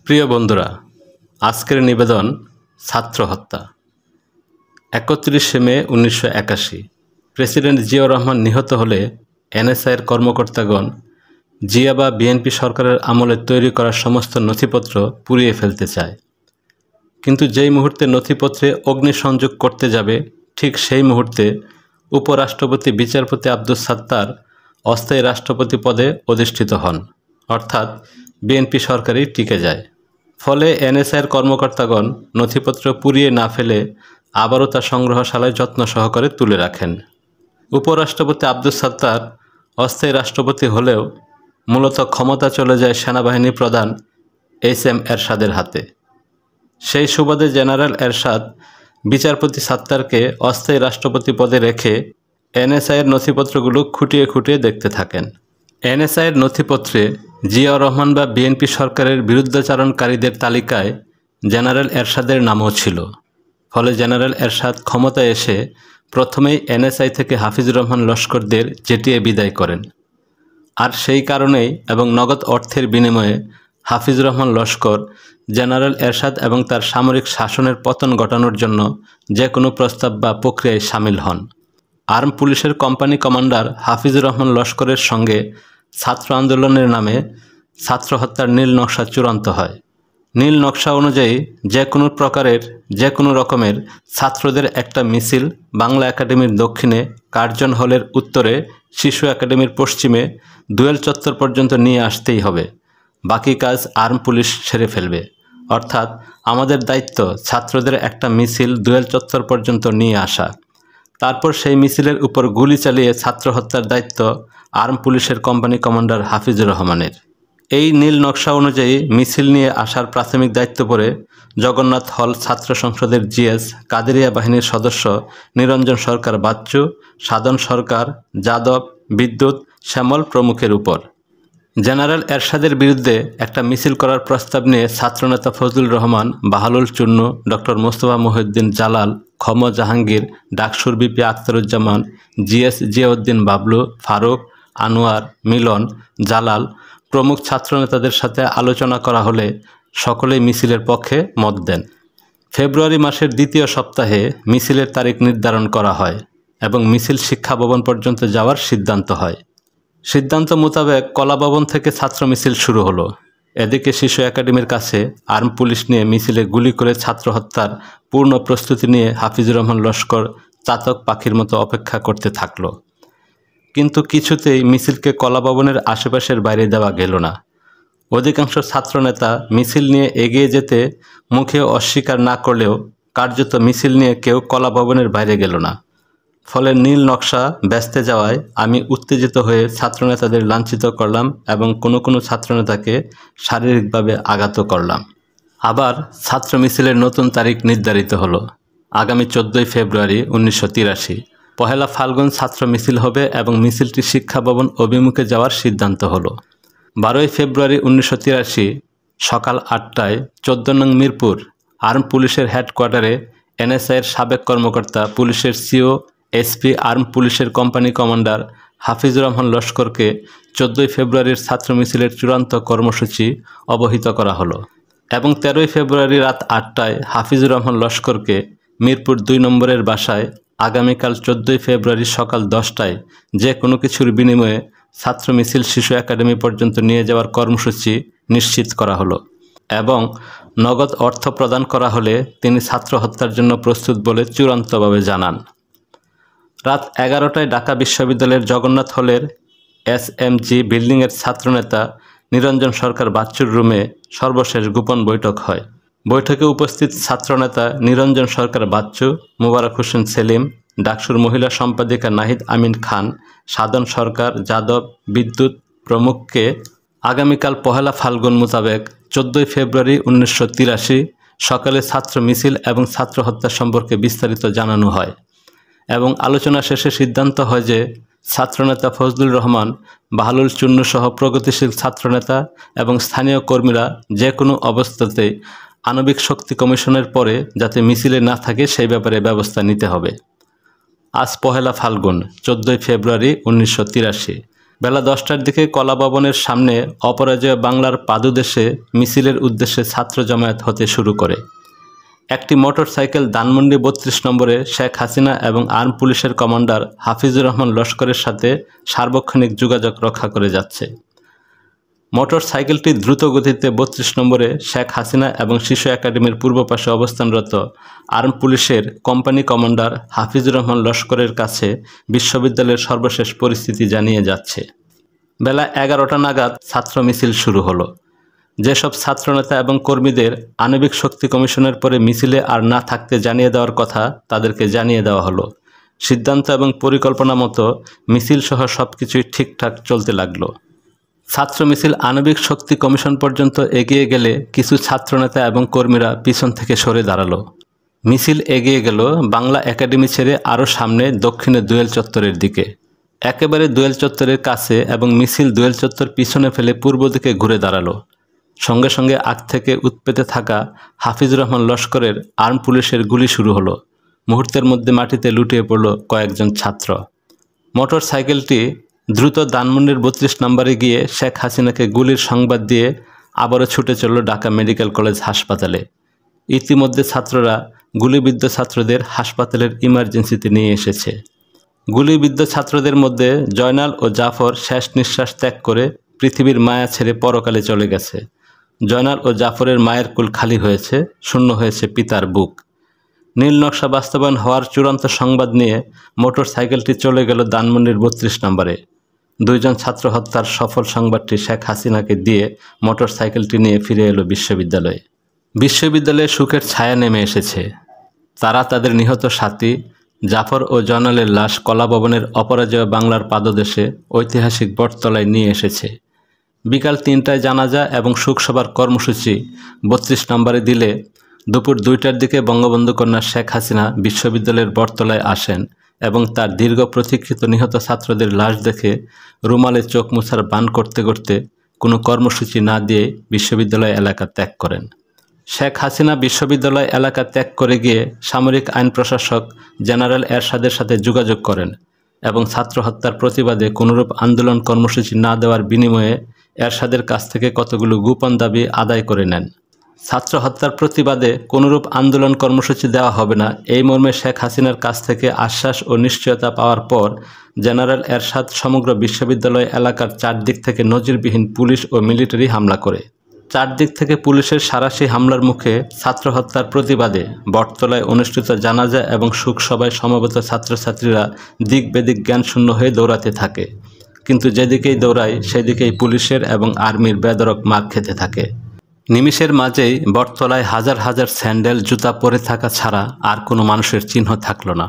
প্রিয় বন্ধুরা, আজকের নিবেদন ছাত্র হত্যা। 31শে মে 1981 প্রেসিডেন্ট জিয়াউর রহমান নিহত হলে এনএসআইয়ের কর্মকর্তাগণ জিয়া বা বিএনপি সরকারের আমলে তৈরি করা সমস্ত নথিপত্র পুড়িয়ে ফেলতে চায়। কিন্তু যেই মুহূর্তে নথিপত্রে অগ্নিসংযোগ করতে যাবে, ঠিক সেই মুহূর্তে উপরাষ্ট্রপতি বিচারপতি আব্দুস সাত্তার অস্থায়ী রাষ্ট্রপতি পদে অধিষ্ঠিত হন, অর্থাৎ বিএনপি সরকারই টিকে যায়। ফলে এনএসআইয়ের কর্মকর্তাগণ নথিপত্র পুড়িয়ে না ফেলে আবারও তা সংগ্রহশালায় যত্ন সহকারে তুলে রাখেন। উপরাষ্ট্রপতি আব্দুস সাত্তার অস্থায়ী রাষ্ট্রপতি হলেও মূলত ক্ষমতা চলে যায় সেনাবাহিনী প্রধান এইচ.এম. এরশাদের হাতে। সেই সুবাদে জেনারেল এরশাদ বিচারপতি সাত্তারকে অস্থায়ী রাষ্ট্রপতি পদে রেখে এনএসআইয়ের নথিপত্রগুলো খুঁটিয়ে খুঁটিয়ে দেখতে থাকেন। এনএসআইয়ের নথিপত্রে জিয়াউর রহমান বা বিএনপি সরকারের বিরুদ্ধাচারণকারীদের তালিকায় জেনারেল এরশাদের নামও ছিল। ফলে জেনারেল এরশাদ ক্ষমতায় এসে প্রথমেই এনএসআই থেকে হাফিজুর রহমান লস্করদের জেটিয়ে বিদায় করেন। আর সেই কারণেই এবং নগদ অর্থের বিনিময়ে হাফিজুর রহমান লস্কর জেনারেল এরশাদ এবং তার সামরিক শাসনের পতন ঘটানোর জন্য যে কোনো প্রস্তাব বা প্রক্রিয়ায় সামিল হন। আর্ম পুলিশের কোম্পানি কমান্ডার হাফিজুর রহমান লস্করের সঙ্গে ছাত্র আন্দোলনের নামে ছাত্র হত্যার নীল নকশা চূড়ান্ত হয়। নীল নকশা অনুযায়ী যে কোনো রকমের ছাত্রদের একটা মিছিল বাংলা একাডেমির দক্ষিণে, কার্জন হলের উত্তরে, শিশু একাডেমির পশ্চিমে দুয়েল চত্বর পর্যন্ত নিয়ে আসতেই হবে। বাকি কাজ আর্ম পুলিশ সেরে ফেলবে। অর্থাৎ আমাদের দায়িত্ব ছাত্রদের একটা মিছিল দুয়েল চত্বর পর্যন্ত নিয়ে আসা। তারপর সেই মিছিলের উপর গুলি চালিয়ে ছাত্র হত্যার দায়িত্ব আর্ম পুলিশের কোম্পানি কমান্ডার হাফিজুর রহমানের। এই নীল নকশা অনুযায়ী মিছিল নিয়ে আসার প্রাথমিক দায়িত্ব পড়ে জগন্নাথ হল ছাত্র সংসদের জিএস, কাদেরিয়া বাহিনীর সদস্য নিরঞ্জন সরকার বাচ্চু, সাধন সরকার, যাদব, বিদ্যুৎ, শ্যামল প্রমুখের উপর। জেনারেল এরশাদের বিরুদ্ধে একটা মিছিল করার প্রস্তাব নিয়ে ছাত্রনেতা ফজলুর রহমান, বাহালুল চুন্নু, ডক্টর মোস্তফা মহিউদ্দিন জালাল, খম জাহাঙ্গীর, ডাকসুর বিপি আখতারুজ্জামান, জিএস জিয়াউদ্দিন বাবলু, ফারুক, আনোয়ার, মিলন, জালাল প্রমুখ ছাত্রনেতাদের সাথে আলোচনা করা হলে সকলেই মিছিলের পক্ষে মত দেন। ফেব্রুয়ারি মাসের দ্বিতীয় সপ্তাহে মিছিলের তারিখ নির্ধারণ করা হয় এবং মিছিল শিক্ষা ভবন পর্যন্ত যাওয়ার সিদ্ধান্ত হয়। সিদ্ধান্ত মোতাবেক কলা ভবন থেকে ছাত্র মিছিল শুরু হলো। এদিকে শিশু একাডেমির কাছে আর্ম পুলিশ নিয়ে মিছিলে গুলি করে ছাত্র হত্যার পূর্ণ প্রস্তুতি নিয়ে হাফিজুর রহমান লস্কর চাতক পাখির মতো অপেক্ষা করতে থাকলো। কিন্তু কিছুতেই মিছিলকে কলা ভবনের আশেপাশের বাইরে দেওয়া গেল না। অধিকাংশ ছাত্রনেতা মিছিল নিয়ে এগিয়ে যেতে মুখে অস্বীকার না করলেও কার্যত মিছিল নিয়ে কেউ কলা ভবনের বাইরে গেল না। ফলে নীল নকশা ব্যস্তে যাওয়ায় আমি উত্তেজিত হয়ে ছাত্রনেতাদের লাঞ্ছিত করলাম এবং কোনো ছাত্রনেতাকে শারীরিকভাবে আঘাত করলাম। আবার ছাত্র মিছিলের নতুন তারিখ নির্ধারিত হলো আগামী 14 ফেব্রুয়ারি 1983। পহেলা ফাল্গুন ছাত্র মিছিল হবে এবং মিছিলটি শিক্ষা ভবন অভিমুখে যাওয়ার সিদ্ধান্ত হলো। 12 ফেব্রুয়ারি 1983 সকাল 8টায় 14 নং মিরপুর আর্ম পুলিশের হেডকোয়ার্টারে এনএসআইয়ের সাবেক কর্মকর্তা, পুলিশের সিও, এসপি, আর্ম পুলিশের কোম্পানি কমান্ডার হাফিজুর রহমান লস্করকে 14 ফেব্রুয়ারির ছাত্র মিছিলের চূড়ান্ত কর্মসূচি অবহিত করা হলো এবং 13 ফেব্রুয়ারি রাত 8টায় হাফিজুর রহমান লস্করকে মিরপুর 2 নম্বরের বাসায় আগামীকাল 14 ফেব্রুয়ারি সকাল 10টায় যে কোনো কিছুর বিনিময়ে ছাত্র মিছিল শিশু একাডেমি পর্যন্ত নিয়ে যাওয়ার কর্মসূচি নিশ্চিত করা হলো এবং নগদ অর্থ প্রদান করা হলে তিনি ছাত্র হত্যার জন্য প্রস্তুত বলে চূড়ান্তভাবে জানান। রাত 11টায় ঢাকা বিশ্ববিদ্যালয়ের জগন্নাথ হলের এসএমজি বিল্ডিংয়ের ছাত্রনেতা নিরঞ্জন সরকার বাচ্চুর রুমে সর্বশেষ গোপন বৈঠক হয়। বৈঠকে উপস্থিত ছাত্রনেতা নিরঞ্জন সরকার বাচ্চু, মোবারক হোসেন সেলিম, ডাকসুর মহিলা সম্পাদিকা নাহিদ আমিন খান, সাধন সরকার, যাদব, বিদ্যুৎ প্রমুখকে আগামীকাল পহেলা ফাল্গুন মোতাবেক 14 ফেব্রুয়ারি 1983 সকালে ছাত্র মিছিল এবং ছাত্র হত্যা সম্পর্কে বিস্তারিত জানানো হয় এবং আলোচনা শেষে সিদ্ধান্ত হয় যে ছাত্রনেতা ফজলুর রহমান, বাহালুল চুন্নু সহ প্রগতিশীল ছাত্রনেতা এবং স্থানীয় কর্মীরা যে কোনো অবস্থাতেই আণবিক শক্তি কমিশনের পরে যাতে মিছিলে না থাকে সেই ব্যাপারে ব্যবস্থা নিতে হবে। আজ পহেলা ফাল্গুন 14 ফেব্রুয়ারি 1983 বেলা 10টার দিকে কলা ভবনের সামনে অপরাজেয় বাংলার পাদদেশে মিছিলের উদ্দেশ্যে ছাত্র জমায়েত হতে শুরু করে। একটি মোটরসাইকেল ধানমন্ডি 32 নম্বরে শেখ হাসিনা এবং আর্ম পুলিশের কমান্ডার হাফিজুর রহমান লস্করের সাথে সার্বক্ষণিক যোগাযোগ রক্ষা করে যাচ্ছে। মোটরসাইকেলটি দ্রুত গতিতে 32 নম্বরে শেখ হাসিনা এবং শিশু একাডেমির পূর্ব পাশে অবস্থানরত আর্ম পুলিশের কোম্পানি কমান্ডার হাফিজুর রহমান লস্করের কাছে বিশ্ববিদ্যালয়ের সর্বশেষ পরিস্থিতি জানিয়ে যাচ্ছে। বেলা 11টা নাগাদ ছাত্র মিছিল শুরু হলো। যেসব ছাত্রনেতা এবং কর্মীদের আণবিক শক্তি কমিশনের পরে মিছিলে আর না থাকতে জানিয়ে দেওয়ার কথা তাদেরকে জানিয়ে দেওয়া হলো। সিদ্ধান্ত এবং পরিকল্পনা মতো মিছিল সহ সবকিছুই ঠিকঠাক চলতে লাগলো। ছাত্র মিছিল আণবিক শক্তি কমিশন পর্যন্ত এগিয়ে গেলে কিছু ছাত্রনেতা এবং কর্মীরা পিছন থেকে সরে দাঁড়ালো। মিছিল এগিয়ে গেল বাংলা একাডেমি ছেড়ে আরও সামনে দক্ষিণে দোয়েল চত্বরের দিকে। একেবারে দোয়েল চত্বরের কাছে এবং মিছিল দোয়েল চত্বর পিছনে ফেলে পূর্ব দিকে ঘুরে দাঁড়ালো। সঙ্গে সঙ্গে আগ থেকে উৎপেতে থাকা হাফিজুর রহমান লস্করের আর্ম পুলিশের গুলি শুরু হলো। মুহূর্তের মধ্যে মাটিতে লুটিয়ে পড়ল কয়েকজন ছাত্র। মোটর সাইকেলটি দ্রুত ধানমন্ডির 32 নম্বরে গিয়ে শেখ হাসিনাকে গুলির সংবাদ দিয়ে আবারও ছুটে চলল ঢাকা মেডিকেল কলেজ হাসপাতালে। ইতিমধ্যে ছাত্ররা গুলিবিদ্ধ ছাত্রদের হাসপাতালের ইমার্জেন্সিতে নিয়ে এসেছে। গুলিবিদ্ধ ছাত্রদের মধ্যে জয়নাল ও জাফর শেষ নিঃশ্বাস ত্যাগ করে পৃথিবীর মায়া ছেড়ে পরকালে চলে গেছে। জয়নাল ও জাফরের মায়ের কুল খালি হয়েছে, শূন্য হয়েছে পিতার বুক। নীল নকশা বাস্তবায়ন হওয়ার চূড়ান্ত সংবাদ নিয়ে মোটর সাইকেলটি চলে গেল ধানমন্ডির 32 নম্বরে। 2 জন ছাত্র হত্যার সফল সংবাদটি শেখ হাসিনাকে দিয়ে মোটর সাইকেলটি নিয়ে ফিরে এলো বিশ্ববিদ্যালয়ে। বিশ্ববিদ্যালয়ে সুখের ছায়া নেমে এসেছে। তারা তাদের নিহত সাথী জাফর ও জয়নালের লাশ কলা ভবনের অপরাজেয় বাংলার পাদদেশে ঐতিহাসিক বটতলায় নিয়ে এসেছে। বিকাল 3টায় জানাজা এবং শোকসভার কর্মসূচি 32 নম্বরে দিলে দুপুর 2টার দিকে বঙ্গবন্ধু কন্যা শেখ হাসিনা বিশ্ববিদ্যালয়ের বটতলায় আসেন এবং তার দীর্ঘ প্রতীক্ষিত নিহত ছাত্রদের লাশ দেখে রুমালে চোখ মুছার বান করতে করতে কোনো কর্মসূচি না দিয়ে বিশ্ববিদ্যালয় এলাকা ত্যাগ করেন। শেখ হাসিনা বিশ্ববিদ্যালয় এলাকা ত্যাগ করে গিয়ে সামরিক আইন প্রশাসক জেনারেল এরশাদের সাথে যোগাযোগ করেন এবং ছাত্র হত্যার প্রতিবাদে কোনোরূপ আন্দোলন কর্মসূচি না দেওয়ার বিনিময়ে এরশাদের কাছ থেকে কতগুলো গোপন দাবি আদায় করে নেন। ছাত্র হত্যার প্রতিবাদে কোনোরূপ আন্দোলন কর্মসূচি দেওয়া হবে না এই মর্মে শেখ হাসিনার কাছ থেকে আশ্বাস ও নিশ্চয়তা পাওয়ার পর জেনারেল এরশাদ সমগ্র বিশ্ববিদ্যালয় এলাকার চারদিক থেকে নজিরবিহীন পুলিশ ও মিলিটারি হামলা করে। চারদিক থেকে পুলিশের সাঁড়াশি হামলার মুখে ছাত্র হত্যার প্রতিবাদে বটতলায় অনুষ্ঠিত জানাজা এবং শোকসভায় সমবেত ছাত্রছাত্রীরা দিক বেদিক জ্ঞানশূন্য হয়ে দৌড়াতে থাকে। কিন্তু যেদিকেই দৌড়ায় সেদিকেই পুলিশের এবং আর্মির বেধড়ক মার খেতে থাকে। নিমিষের মাঝেই বটতলায় হাজার হাজার স্যান্ডেল জুতা পরে থাকা ছাড়া আর কোনো মানুষের চিহ্ন থাকল না।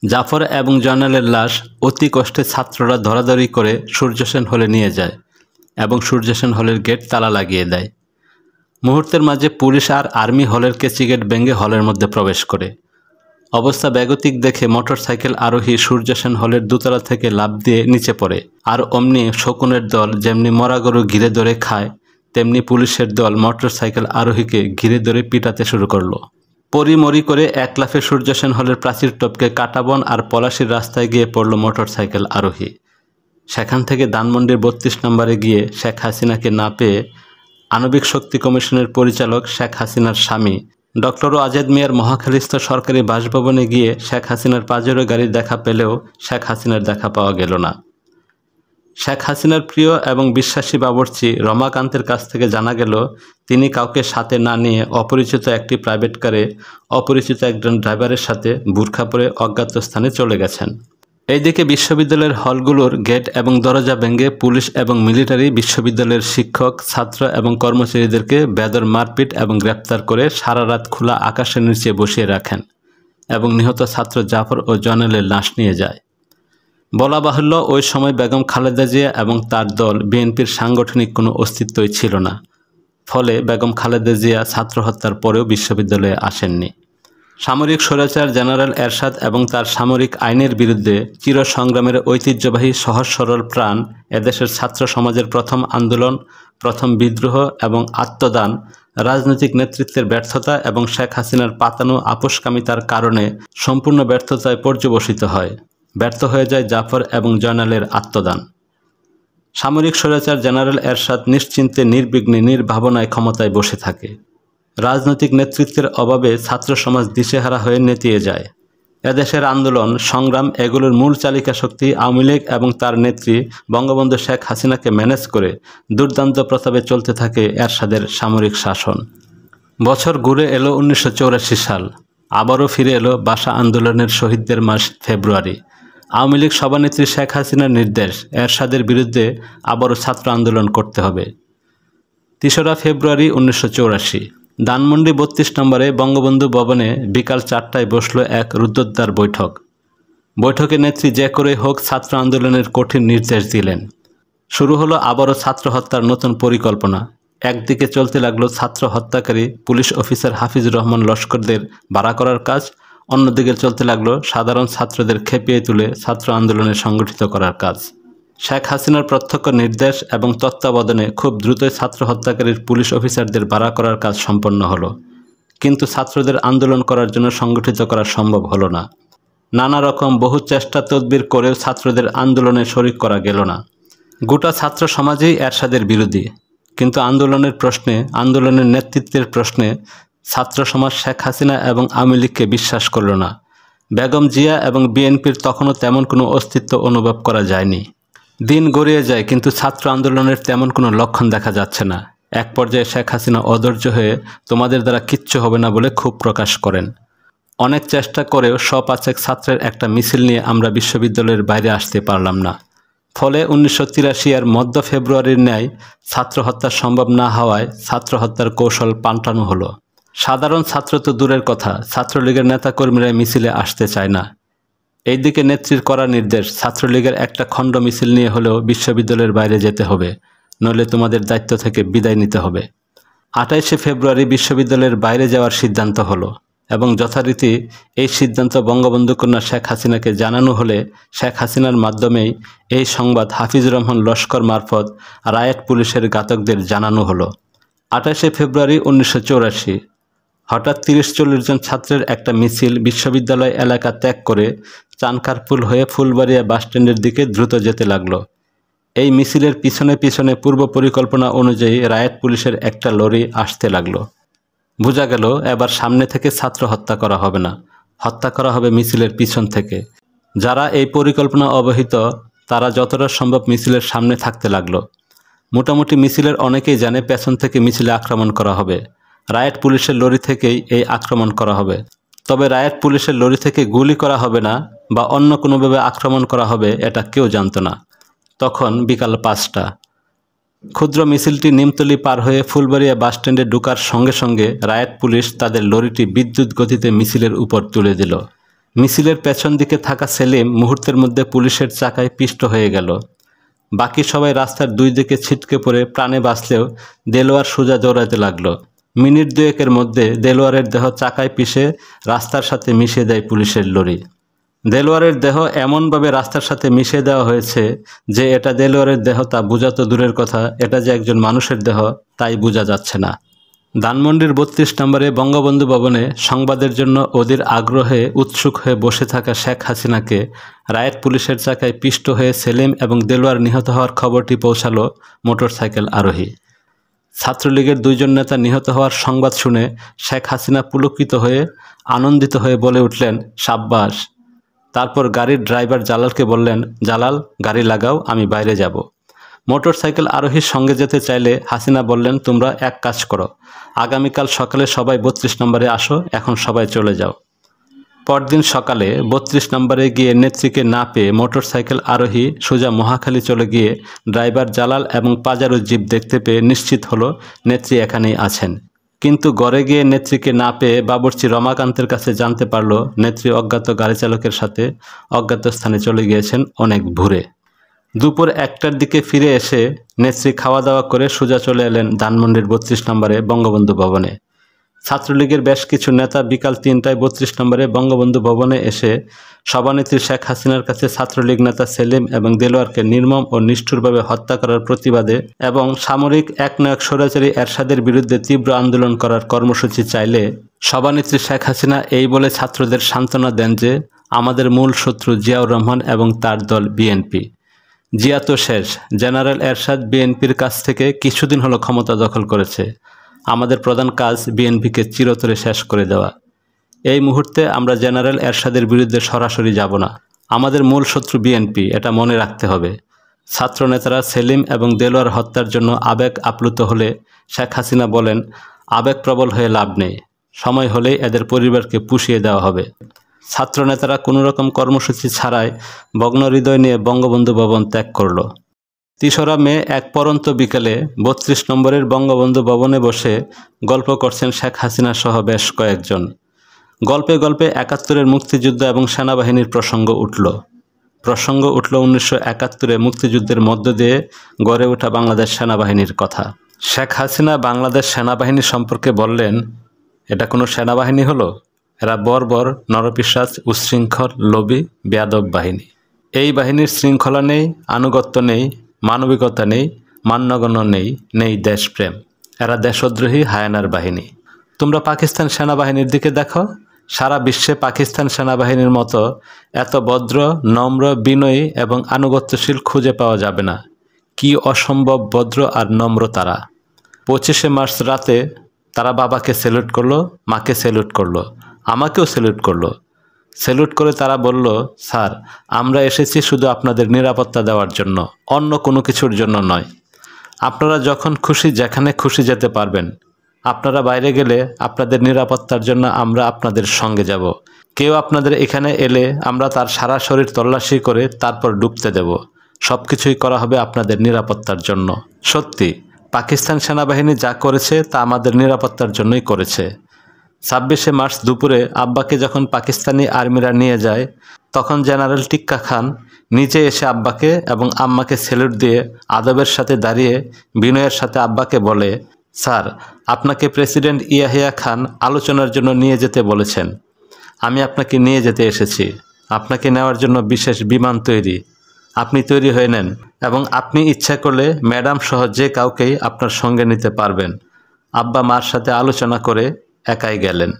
জাফর এবং জয়নালের লাশ অতি কষ্টে ছাত্ররা ধরাধরি করে সূর্যসেন হলে নিয়ে যায় এবং সূর্যসেন হলের গেট তালা লাগিয়ে দেয়। মুহূর্তের মাঝে পুলিশ আর আর্মি হলের কেচি গেট ভেঙে হলের মধ্যে প্রবেশ করে। অবস্থা বেগতিক দেখে মোটরসাইকেল আরোহী সূর্যসেন হলের দোতলা থেকে লাফ দিয়ে নিচে পড়ে। আর অমনি শকুনের দল যেমনি মরা গরু ঘিরে ধরে খায় তেমনি পুলিশের দল মোটরসাইকেল আরোহীকে ঘিরে ধরে পিটাতে শুরু করলো। পরিমরি করে এক লাফে সূর্যসেন হলের প্রাচীর টপকে কাটাবন আর পলাশির রাস্তায় গিয়ে পড়ল মোটরসাইকেল আরোহী। সেখান থেকে ধানমন্ডির 32 নম্বরে গিয়ে শেখ হাসিনাকে না পেয়ে আণবিক শক্তি কমিশনের পরিচালক শেখ হাসিনার স্বামী ডক্টর আজেদ মিয়ার মহাখালীস্থ সরকারি বাসভবনে গিয়ে শেখ হাসিনার পাজেরো গাড়ির দেখা পেলেও শেখ হাসিনার দেখা পাওয়া গেল না। শেখ হাসিনার প্রিয় এবং বিশ্বাসী বাবুর্চি রমাকান্তের কাছ থেকে জানা গেল তিনি কাউকে সাথে না নিয়ে অপরিচিত একটি প্রাইভেট কারে অপরিচিত একজন ড্রাইভারের সাথে বুরখা পরে অজ্ঞাত স্থানে চলে গেছেন। এইদিকে বিশ্ববিদ্যালয়ের হলগুলোর গেট এবং দরজা ভেঙে পুলিশ এবং মিলিটারি বিশ্ববিদ্যালয়ের শিক্ষক ছাত্র এবং কর্মচারীদেরকে বেদর মারপিট এবং গ্রেপ্তার করে সারা রাত খোলা আকাশের নিচে বসিয়ে রাখেন এবং নিহত ছাত্র জাফর ও জয়নালের লাশ নিয়ে যায়। বলা বাহুল্য ওই সময় বেগম খালেদা জিয়া এবং তার দল বিএনপির সাংগঠনিক কোনো অস্তিত্বই ছিল না। ফলে বেগম খালেদা জিয়া ছাত্র হত্যার পরেও বিশ্ববিদ্যালয়ে আসেননি। সামরিক স্বৈরাচার জেনারেল এরশাদ এবং তার সামরিক আইনের বিরুদ্ধে চিরসংগ্রামের ঐতিহ্যবাহী সহজ সরল প্রাণ এদেশের ছাত্র সমাজের প্রথম আন্দোলন, প্রথম বিদ্রোহ এবং আত্মদান রাজনৈতিক নেতৃত্বের ব্যর্থতা এবং শেখ হাসিনার পাতানো আপোষকামিতার কারণে সম্পূর্ণ ব্যর্থতায় পর্যবসিত হয়। ব্যর্থ হয়ে যায় জাফর এবং জয়নালের আত্মদান। সামরিক স্বৈরাচার জেনারেল এরশাদ নিশ্চিন্তে নির্বিঘ্নে নির্ভাবনায় ক্ষমতায় বসে থাকে। রাজনৈতিক নেতৃত্বের অভাবে ছাত্র সমাজ দিশেহারা হয়ে নেতিয়ে যায়। এদেশের আন্দোলন সংগ্রাম এগুলোর মূল চালিকা শক্তি আওয়ামী লীগ এবং তার নেত্রী বঙ্গবন্ধু শেখ হাসিনাকে ম্যানেজ করে দুর্দান্ত প্রতাপে চলতে থাকে এরশাদের সামরিক শাসন। বছর ঘুরে এলো 1984 সাল। আবারও ফিরে এলো ভাষা আন্দোলনের শহীদদের মাস ফেব্রুয়ারি। আওয়ামী লীগ সভানেত্রী শেখ হাসিনার নির্দেশ, এরশাদের বিরুদ্ধে আবারও ছাত্র আন্দোলন করতে হবে। 3রা ফেব্রুয়ারি 1984 ধানমন্ডি 32 নম্বরে বঙ্গবন্ধু ভবনে বিকাল 4টায় বসল এক রুদ্ধদ্বার বৈঠক। বৈঠকে নেত্রী যে করে হোক ছাত্র আন্দোলনের কঠিন নির্দেশ দিলেন। শুরু হলো আবারও ছাত্র হত্যার নতুন পরিকল্পনা। একদিকে চলতে লাগলো ছাত্র হত্যাকারী পুলিশ অফিসার হাফিজুর রহমান লস্করদের বাড়া করার কাজ, অন্যদিকে চলতে লাগলো সাধারণ ছাত্রদের খেপিয়ে তুলে ছাত্র আন্দোলনে সংগঠিত করার কাজ। শেখ হাসিনার প্রত্যক্ষ নির্দেশ এবং তত্ত্বাবধানে খুব দ্রুতই ছাত্র হত্যাকারীর পুলিশ অফিসারদের বাড়া করার কাজ সম্পন্ন হলো। কিন্তু ছাত্রদের আন্দোলন করার জন্য সংগঠিত করা সম্ভব হলো না। নানা রকম বহু চেষ্টা তদবির করেও ছাত্রদের আন্দোলনে শরিক করা গেল না। গোটা ছাত্র সমাজেই এরশাদের বিরোধী। কিন্তু আন্দোলনের প্রশ্নে, আন্দোলনের নেতৃত্বের প্রশ্নে ছাত্র সমাজ শেখ হাসিনা এবং আওয়ামী লীগকে বিশ্বাস করল না। বেগম জিয়া এবং বিএনপির তখনও তেমন কোনো অস্তিত্ব অনুভব করা যায়নি। দিন গড়িয়ে যায় কিন্তু ছাত্র আন্দোলনের তেমন কোনো লক্ষণ দেখা যাচ্ছে না। এক পর্যায়ে শেখ হাসিনা অধৈর্য হয়ে তোমাদের দ্বারা কিচ্ছু হবে না বলে ক্ষোভ প্রকাশ করেন। অনেক চেষ্টা করেও 100-5 ছাত্রের একটা মিছিল নিয়ে আমরা বিশ্ববিদ্যালয়ের বাইরে আসতে পারলাম না। ফলে 1983 এর মধ্য ফেব্রুয়ারির ন্যায় ছাত্র হত্যা সম্ভব না হওয়ায় ছাত্র হত্যার কৌশল পাল্টানো হলো। সাধারণ ছাত্র তো দূরের কথা, ছাত্রলীগের নেতাকর্মীরা মিছিলে আসতে চায় না। এইদিকে নেত্রীর করা নির্দেশ, ছাত্রলীগের একটা খণ্ড মিছিল নিয়ে হলেও বিশ্ববিদ্যালয়ের বাইরে যেতে হবে, নইলে তোমাদের দায়িত্ব থেকে বিদায় নিতে হবে। 28শে ফেব্রুয়ারি বিশ্ববিদ্যালয়ের বাইরে যাওয়ার সিদ্ধান্ত হলো এবং যথারীতি এই সিদ্ধান্ত বঙ্গবন্ধু কন্যা শেখ হাসিনাকে জানানো হলে শেখ হাসিনার মাধ্যমেই এই সংবাদ হাফিজুর রহমান লস্কর মারফত রায়েট পুলিশের ঘাতকদের জানানো হলো। 28শে ফেব্রুয়ারি 1984 হঠাৎ 30-40 জন ছাত্রের একটা মিছিল বিশ্ববিদ্যালয় এলাকা ত্যাগ করে চানখারপুল হয়ে ফুলবাড়িয়া বাসস্ট্যান্ডের দিকে দ্রুত যেতে লাগলো। এই মিছিলের পিছনে পিছনে পূর্ব পরিকল্পনা অনুযায়ী রায়েট পুলিশের একটা লরি আসতে লাগলো। বোঝা গেল এবার সামনে থেকে ছাত্র হত্যা করা হবে না, হত্যা করা হবে মিছিলের পিছন থেকে। যারা এই পরিকল্পনা অবহিত তারা যতটা সম্ভব মিছিলের সামনে থাকতে লাগলো। মোটামুটি মিছিলের অনেকেই জানে পেছন থেকে মিছিলে আক্রমণ করা হবে, রায়েট পুলিশের লরি থেকেই এই আক্রমণ করা হবে। তবে রায়েট পুলিশের লরি থেকে গুলি করা হবে না বা অন্য কোনোভাবে আক্রমণ করা হবে এটা কেউ জানত না। তখন বিকাল 5টা। ক্ষুদ্র মিছিলটি নিমতলি পার হয়ে ফুলবাড়িয়া বাসস্ট্যান্ডে ঢোকার সঙ্গে সঙ্গে রায়েট পুলিশ তাদের লরিটি বিদ্যুৎ গতিতে মিছিলের উপর তুলে দিল। মিছিলের পেছন দিকে থাকা সেলিম মুহূর্তের মধ্যে পুলিশের চাকায় পিষ্ট হয়ে গেল। বাকি সবাই রাস্তার দুই দিকে ছিটকে পড়ে প্রাণে বাঁচলেও দেলোয়ার সোজা দৌড়াতে লাগলো। মিনিট দুয়েকের মধ্যে দেলোয়ারের দেহ চাকায় পিষে রাস্তার সাথে মিশিয়ে দেয় পুলিশের লরি। দেলোয়ারের দেহ এমনভাবে রাস্তার সাথে মিশিয়ে দেওয়া হয়েছে যে এটা দেলোয়ারের দেহ তা বোঝা তো দূরের কথা, এটা যে একজন মানুষের দেহ তাই বোঝা যাচ্ছে না। ধানমন্ডির 32 নম্বরে বঙ্গবন্ধু ভবনে সংবাদের জন্য অধীর আগ্রহে উৎসুক হয়ে বসে থাকা শেখ হাসিনাকে রায়েট পুলিশের চাকায় পিষ্ট হয়ে সেলিম এবং দেলোয়ার নিহত হওয়ার খবরটি পৌঁছালো মোটরসাইকেল আরোহী। ছাত্রলীগের 2 জন নেতা নিহত হওয়ার সংবাদ শুনে শেখ হাসিনা পুলকিত হয়ে আনন্দিত হয়ে বলে উঠলেন, সাব্বাস। তারপর গাড়ির ড্রাইভার জালালকে বললেন, জালাল গাড়ি লাগাও, আমি বাইরে যাব। মোটরসাইকেল আরোহীর সঙ্গে যেতে চাইলে হাসিনা বললেন, তোমরা এক কাজ করো, আগামীকাল সকালে সবাই 32 নম্বরে আসো, এখন সবাই চলে যাও। পরদিন সকালে 32 নম্বরে গিয়ে নেত্রীকে না পেয়ে মোটরসাইকেল আরোহী সোজা মহাখালী চলে গিয়ে ড্রাইভার জালাল এবং পাজারো জিপ দেখতে পেয়ে নিশ্চিত হলো নেত্রী এখানেই আছেন। কিন্তু ঘরে গিয়ে নেত্রীকে না পেয়ে বাবুর্চি রমাকান্তের কাছে জানতে পারল নেত্রী অজ্ঞাত গাড়ি চালকের সাথে অজ্ঞাত স্থানে চলে গিয়েছেন অনেক ভোরে। দুপুর 1টার দিকে ফিরে এসে নেত্রী খাওয়া দাওয়া করে সোজা চলে এলেন ধানমন্ডির 32 নম্বরে বঙ্গবন্ধু ভবনে। ছাত্রলীগের বেশ কিছু নেতা বিকাল 3টায় 32 নম্বরে বঙ্গবন্ধু ভবনে এসে সভানেত্রী শেখ হাসিনার কাছে ছাত্রলীগ নেতা সেলিম এবং দেলোয়ারকে নির্মম ও নিষ্ঠুরভাবে হত্যা করার প্রতিবাদে এবং সামরিক একনায়ক স্বৈরাচারী এরশাদের বিরুদ্ধে তীব্র আন্দোলন করার কর্মসূচি চাইলে সভানেত্রী শেখ হাসিনা এই বলে ছাত্রদের সান্ত্বনা দেন যে আমাদের মূল শত্রু জিয়াউর রহমান এবং তার দল বিএনপি। জিয়া তো শেষ। জেনারেল এরশাদ বিএনপির কাছ থেকে কিছুদিন হলো ক্ষমতা দখল করেছে। আমাদের প্রধান কাজ বিএনপিকে চিরতরে শেষ করে দেওয়া। এই মুহূর্তে আমরা জেনারেল এরশাদের বিরুদ্ধে সরাসরি যাব না। আমাদের মূল শত্রু বিএনপি, এটা মনে রাখতে হবে। ছাত্রনেতারা সেলিম এবং দেলোয়ার হত্যার জন্য আবেগ আপ্লুত হলে শেখ হাসিনা বলেন, আবেগপ্রবল হয়ে লাভ নেই, সময় হলেই এদের পরিবারকে পুষিয়ে দেওয়া হবে। ছাত্রনেতারা কোনোরকম কর্মসূচি ছাড়াই ভগ্ন হৃদয় নিয়ে বঙ্গবন্ধু ভবন ত্যাগ করল। ৩রা মে এক পড়ন্ত বিকেলে ৩২ নম্বরের বঙ্গবন্ধু ভবনে বসে গল্প করছেন শেখ হাসিনা সহ বেশ কয়েকজন। গল্পে গল্পে ৭১-এর মুক্তিযুদ্ধ এবং সেনাবাহিনীর প্রসঙ্গ উঠল। ১৯৭১-এ মুক্তিযুদ্ধের মধ্য দিয়ে গড়ে ওঠা বাংলাদেশ সেনাবাহিনীর কথা। শেখ হাসিনা বাংলাদেশ সেনাবাহিনী সম্পর্কে বললেন, এটা কোনো সেনাবাহিনী হলো? এরা বর্বর, নরপিশাচ, উচ্ছৃঙ্খল, লোভী, বেয়াদব বাহিনী। এই বাহিনীর শৃঙ্খলা নেই, আনুগত্য নেই, মানবিকতা নেই, মান্যগণ্য নেই, নেই দেশপ্রেম। এরা দেশদ্রোহী হায়ানার বাহিনী। তোমরা পাকিস্তান সেনাবাহিনীর দিকে দেখো, সারা বিশ্বে পাকিস্তান সেনাবাহিনীর মতো এত ভদ্র, নম্র, বিনয়ী এবং আনুগত্যশীল খুঁজে পাওয়া যাবে না। কি অসম্ভব ভদ্র আর নম্র তারা। 25শে মার্চ রাতে তারা বাবাকে স্যালুট করলো, মাকে স্যালুট করলো, আমাকেও স্যালুট করলো। স্যালুট করে তারা বলল, স্যার, আমরা এসেছি শুধু আপনাদের নিরাপত্তা দেওয়ার জন্য, অন্য কোনো কিছুর জন্য নয়। আপনারা যখন খুশি যেখানে খুশি যেতে পারবেন। আপনারা বাইরে গেলে আপনাদের নিরাপত্তার জন্য আমরা আপনাদের সঙ্গে যাব। কেউ আপনাদের এখানে এলে আমরা তার সারা শরীর তল্লাশি করে তারপর ডুবতে দেব। সব কিছুই করা হবে আপনাদের নিরাপত্তার জন্য। সত্যি, পাকিস্তান সেনাবাহিনী যা করেছে তা আমাদের নিরাপত্তার জন্যই করেছে। 26শে মার্চ দুপুরে আব্বাকে যখন পাকিস্তানি আর্মিরা নিয়ে যায়, তখন জেনারেল টিক্কা খান নিজে এসে আব্বাকে এবং আম্মাকে স্যালুট দিয়ে আদবের সাথে দাঁড়িয়ে বিনয়ের সাথে আব্বাকে বলে, স্যার, আপনাকে প্রেসিডেন্ট ইয়াহিয়া খান আলোচনার জন্য নিয়ে যেতে বলেছেন। আমি আপনাকে নিয়ে যেতে এসেছি। আপনাকে নেওয়ার জন্য বিশেষ বিমান তৈরি। আপনি তৈরি হয়ে নেন এবং আপনি ইচ্ছা করলে ম্যাডাম সহ যে কাউকেই আপনার সঙ্গে নিতে পারবেন। আব্বা মার সাথে আলোচনা করে একাই গেলেন।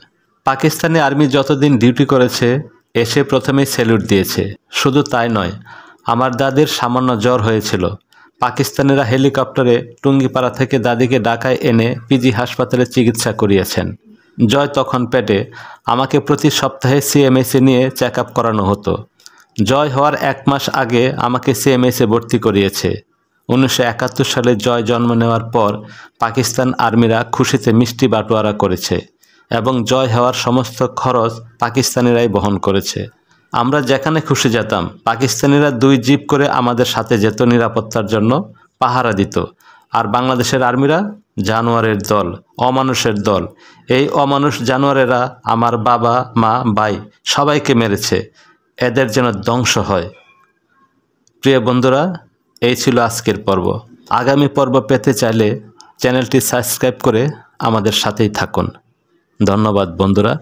পাকিস্তানি আর্মি যতদিন ডিউটি করেছে এসে প্রথমেই স্যালুট দিয়েছে। শুধু তাই নয়, আমার দাদির সামান্য জ্বর হয়েছিল। পাকিস্তানিরা হেলিকপ্টারে টুঙ্গিপাড়া থেকে দাদিকে ঢাকায় এনে পিজি হাসপাতালে চিকিৎসা করিয়েছেন। জয় তখন পেটে। আমাকে প্রতি সপ্তাহে সিএমএসে নিয়ে চেক আপ করানো হতো। জয় হওয়ার 1 মাস আগে আমাকে সিএমএসে ভর্তি করিয়েছে। 1971 সালে জয় জন্ম নেওয়ার পর পাকিস্তান আর্মিরা খুশিতে মিষ্টি বাটোয়ারা করেছে এবং জয় হওয়ার সমস্ত খরচ পাকিস্তানিরাই বহন করেছে। আমরা যেখানে খুশি যেতাম। পাকিস্তানিরা 2 জিপ করে আমাদের সাথে যেত নিরাপত্তার জন্য, পাহারা দিত। আর বাংলাদেশের আর্মিরা জানোয়ারের দল, অমানুষের দল। এই অমানুষ জানোয়ারেরা আমার বাবা, মা, ভাই সবাইকে মেরেছে। এদের যেন ধ্বংস হয়। প্রিয় বন্ধুরা, এই ছিল আজকের পর্ব। আগামী পর্ব পেতে চাইলে চ্যানেলটি সাবস্ক্রাইব করে আমাদের সাথেই থাকুন। ধন্যবাদ বন্ধুরা।